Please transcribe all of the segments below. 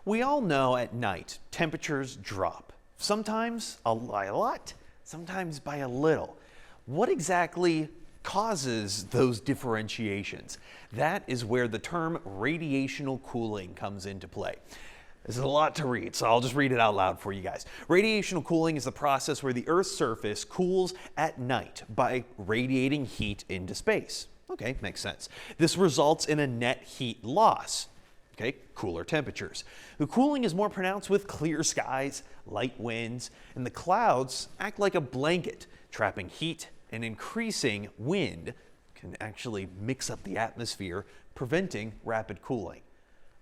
We all know at night temperatures drop, sometimes by a lot, sometimes by a little. What exactly causes those differentiations? That is where the term radiational cooling comes into play. This is a lot to read, so I'll just read it out loud for you guys. Radiational cooling is the process where the Earth's surface cools at night by radiating heat into space. Okay, makes sense. This results in a net heat loss. Okay, cooler temperatures. The cooling is more pronounced with clear skies, light winds, and the clouds act like a blanket, trapping heat and increasing wind can actually mix up the atmosphere, preventing rapid cooling.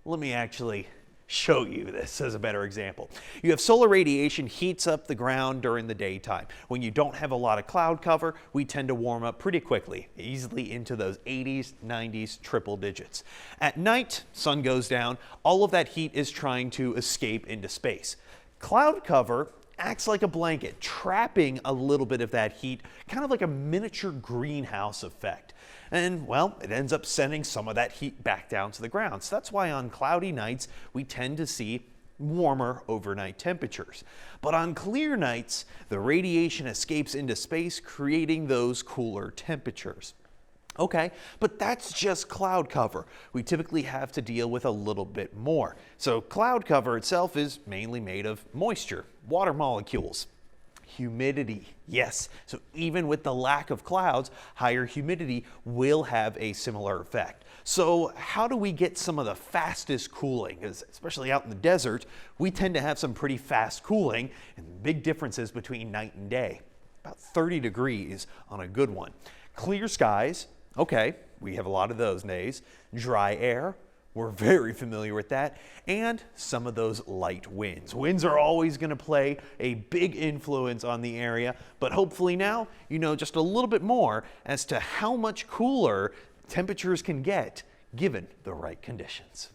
Let me actually show you this as a better example. You have solar radiation heats up the ground during the daytime. When you don't have a lot of cloud cover, we tend to warm up pretty quickly, easily into those 80s, 90s, triple digits. At night, sun goes down, all of that heat is trying to escape into space. Cloud cover acts like a blanket, trapping a little bit of that heat, kind of like a miniature greenhouse effect. And well, it ends up sending some of that heat back down to the ground. So that's why on cloudy nights, we tend to see warmer overnight temperatures. But on clear nights, the radiation escapes into space, creating those cooler temperatures. Okay, but that's just cloud cover. We typically have to deal with a little bit more. So cloud cover itself is mainly made of moisture, water molecules, humidity. Yes, so even with the lack of clouds, higher humidity will have a similar effect. So how do we get some of the fastest cooling? Because especially out in the desert, we tend to have some pretty fast cooling and big differences between night and day. About 30 degrees on a good one. Clear skies. Okay, we have a lot of those days. Dry air, we're very familiar with that. And some of those light winds. Winds are always going to play a big influence on the area, but hopefully now you know just a little bit more as to how much cooler temperatures can get given the right conditions.